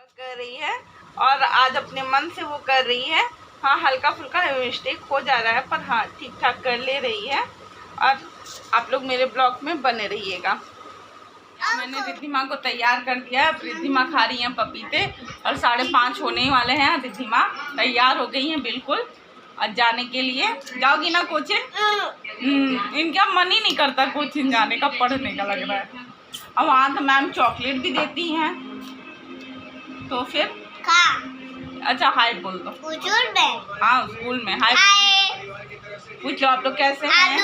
कर रही है और आज अपने मन से वो कर रही है। हाँ, हल्का फुल्का मिस्टेक हो जा रहा है पर हाँ ठीक ठाक कर ले रही है। और आप लोग मेरे ब्लॉग में बने रहिएगा। मैंने रिद्धिमा को तैयार कर दिया। अब रिद्धिमा खा रही हैं पपीते और 5:30 होने ही वाले हैं। रिद्धिमा तैयार हो गई हैं बिल्कुल और जाने के लिए। जाओगी ना कोचिंग? इनका मन ही नहीं करता कोचिंग जाने का, पढ़ने का लग रहा है। और वहाँ तो मैम चॉकलेट भी देती हैं तो फिर अच्छा हाय बोल दो। हाँ स्कूल में हाय पूछ लो आप लोग कैसे हैं।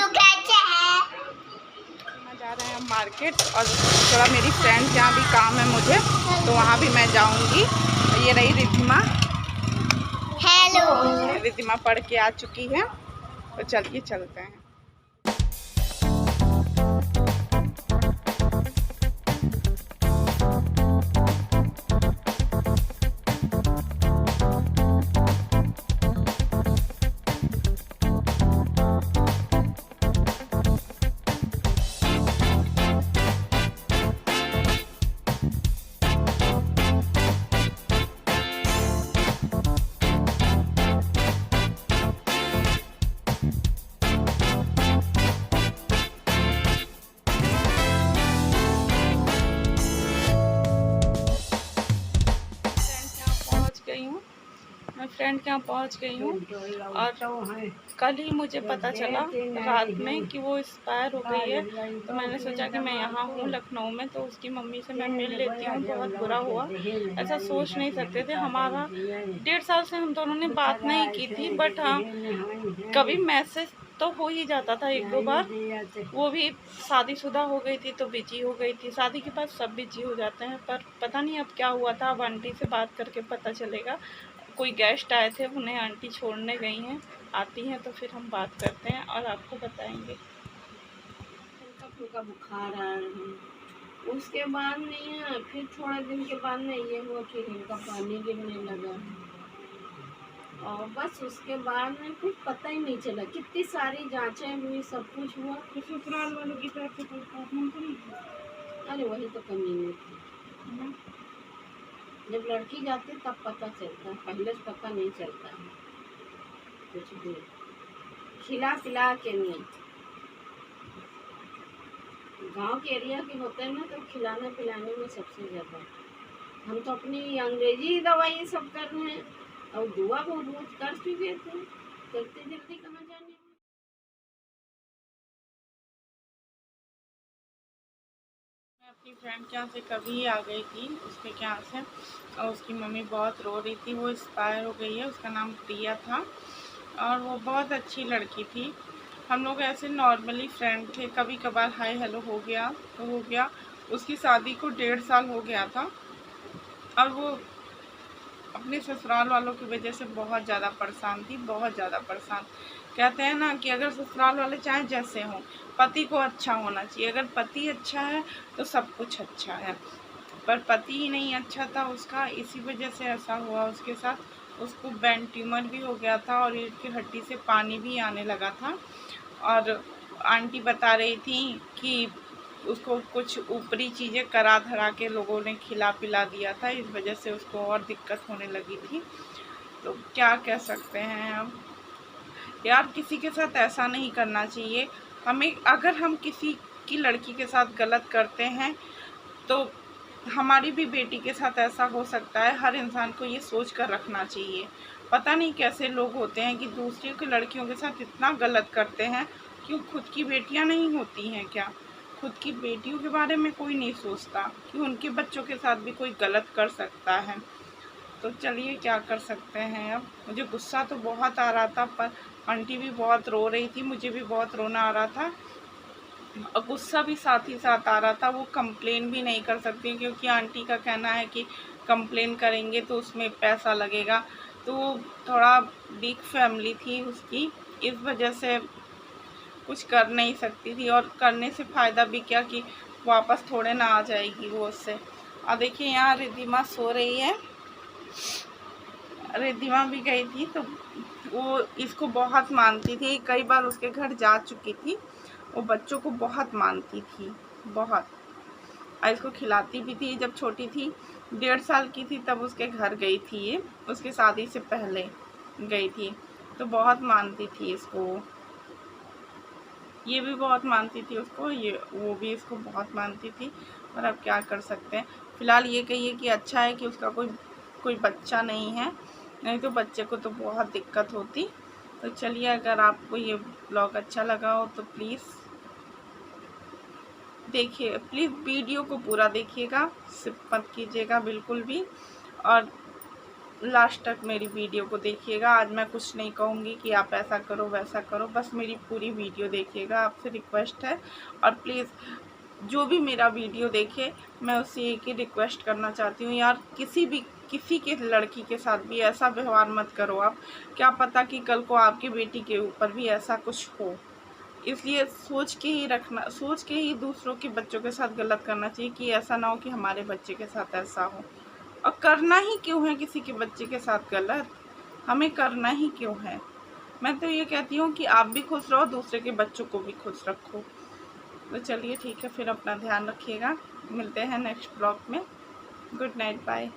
जा रहे हैं मार्केट और थोड़ा मेरी फ्रेंड के यहाँ भी काम है मुझे, तो वहाँ भी मैं जाऊँगी। ये रही रिद्धिमा। हेलो। रिद्धिमा पढ़ के आ चुकी है तो चलिए चलते हैं। मैं फ्रेंड के यहाँ पहुँच गई हूँ और कल ही मुझे पता चला रात में कि वो एक्सपायर हो गई है। तो मैंने सोचा कि मैं यहाँ हूँ लखनऊ में तो उसकी मम्मी से मैं मिल लेती हूँ। बहुत बुरा हुआ, ऐसा सोच नहीं सकते थे। हमारा 1.5 साल से हम दोनों ने बात नहीं की थी, बट हाँ कभी मैसेज तो हो ही जाता था 1-2 बार। वो भी शादीशुदा हो गई थी तो बिजी हो गई थी। शादी के बाद सब बिजी हो जाते हैं, पर पता नहीं अब क्या हुआ था। अब आंटी से बात करके पता चलेगा। कोई गेस्ट आए थे, उन्हें आंटी छोड़ने गई हैं। आती हैं तो फिर हम बात करते हैं और आपको बताएंगे। हल्का फुल्का बुखार आ रहा है, उसके बाद नहीं है। फिर थोड़े दिन के बाद में ये हुआ कि हल्का पानी गिरने लगा और बस उसके बाद में कुछ पता ही नहीं चला। कितनी सारी जांचें हुई, सब कुछ हुआ। तो ससुराल वालों की तरफ से कोई प्रॉब्लम तो नहीं थी? अरे वही तो कमी नहीं थी। जब लड़की जाती तब पता चलता है, पहले से पता नहीं चलता है कुछ भी। खिला पिला के नहीं, गांव के एरिया के होते हैं ना तो खिलाने पिलाने में सबसे ज़्यादा। हम तो अपनी अंग्रेजी दवाई सब कर रहे हैं और दुआ वो रोज कर चुके थे, जल्दी जल्दी कहाँ जाने। मैं अपनी फ्रेंड के यहाँ से कभी आ गई थी उसके यहाँ से और उसकी मम्मी बहुत रो रही थी। वो एक्सपायर हो गई है। उसका नाम प्रिया था और वो बहुत अच्छी लड़की थी। हम लोग ऐसे नॉर्मली फ्रेंड थे, कभी कभार हाय हेलो हो गया तो हो गया। उसकी शादी को 1.5 साल हो गया था और वो अपने ससुराल वालों की वजह से बहुत ज़्यादा परेशान थी, बहुत ज़्यादा परेशान। कहते हैं ना कि अगर ससुराल वाले चाहे जैसे हों, पति को अच्छा होना चाहिए। अगर पति अच्छा है तो सब कुछ अच्छा है, पर पति ही नहीं अच्छा था उसका, इसी वजह से ऐसा हुआ उसके साथ। उसको ब्रेन ट्यूमर भी हो गया था और रीढ़ की हड्डी से पानी भी आने लगा था। और आंटी बता रही थी कि उसको कुछ ऊपरी चीज़ें करा धरा के लोगों ने खिला पिला दिया था, इस वजह से उसको और दिक्कत होने लगी थी। तो क्या कह सकते हैं अब यार, किसी के साथ ऐसा नहीं करना चाहिए हमें। अगर हम किसी की लड़की के साथ गलत करते हैं तो हमारी भी बेटी के साथ ऐसा हो सकता है। हर इंसान को ये सोच कर रखना चाहिए। पता नहीं कैसे लोग होते हैं कि दूसरे की लड़कियों के साथ इतना गलत करते हैं। क्यों खुद की बेटियां नहीं होती हैं क्या? खुद की बेटियों के बारे में कोई नहीं सोचता कि उनके बच्चों के साथ भी कोई गलत कर सकता है। तो चलिए क्या कर सकते हैं। अब मुझे गुस्सा तो बहुत आ रहा था, पर आंटी भी बहुत रो रही थी, मुझे भी बहुत रोना आ रहा था और गुस्सा भी साथ ही साथ आ रहा था। वो कंप्लेन भी नहीं कर सकती क्योंकि आंटी का कहना है कि कंप्लेन करेंगे तो उसमें पैसा लगेगा। तो थोड़ा बिग फैमिली थी उसकी, इस वजह से कुछ कर नहीं सकती थी। और करने से फ़ायदा भी क्या कि वापस थोड़े ना आ जाएगी वो उससे। और देखिए यहाँ रिद्धिमा सो रही है। रिद्धिमा भी गई थी तो वो इसको बहुत मानती थी, कई बार उसके घर जा चुकी थी। वो बच्चों को बहुत मानती थी, बहुत। और इसको खिलाती भी थी। जब छोटी थी 1.5 साल की थी तब उसके घर गई थी ये, उसकी शादी से पहले गई थी। तो बहुत मानती थी इसको, ये भी बहुत मानती थी उसको, ये वो भी इसको बहुत मानती थी। पर अब क्या कर सकते हैं। फ़िलहाल ये कहिए कि अच्छा है कि उसका कोई बच्चा नहीं है, नहीं तो बच्चे को तो बहुत दिक्कत होती। तो चलिए, अगर आपको ये ब्लॉग अच्छा लगा हो तो प्लीज़ देखिए, प्लीज़ वीडियो को पूरा देखिएगा, स्किप मत कीजिएगा बिल्कुल भी, और लास्ट तक मेरी वीडियो को देखिएगा। आज मैं कुछ नहीं कहूँगी कि आप ऐसा करो वैसा करो, बस मेरी पूरी वीडियो देखिएगा, आपसे रिक्वेस्ट है। और प्लीज़ जो भी मेरा वीडियो देखे, मैं उससे एक ही रिक्वेस्ट करना चाहती हूँ, यार किसी के लड़की के साथ भी ऐसा व्यवहार मत करो आप। क्या पता कि कल को आपकी बेटी के ऊपर भी ऐसा कुछ हो। इसलिए सोच के ही रखना, सोच के ही दूसरों के बच्चों के साथ गलत करना चाहिए कि ऐसा ना हो कि हमारे बच्चे के साथ ऐसा हो। और करना ही क्यों है किसी के बच्चे के साथ गलत, हमें करना ही क्यों है। मैं तो ये कहती हूँ कि आप भी खुश रहो, दूसरे के बच्चों को भी खुश रखो। तो चलिए ठीक है, फिर अपना ध्यान रखिएगा, मिलते हैं नेक्स्ट ब्लॉग में। Good night, bye.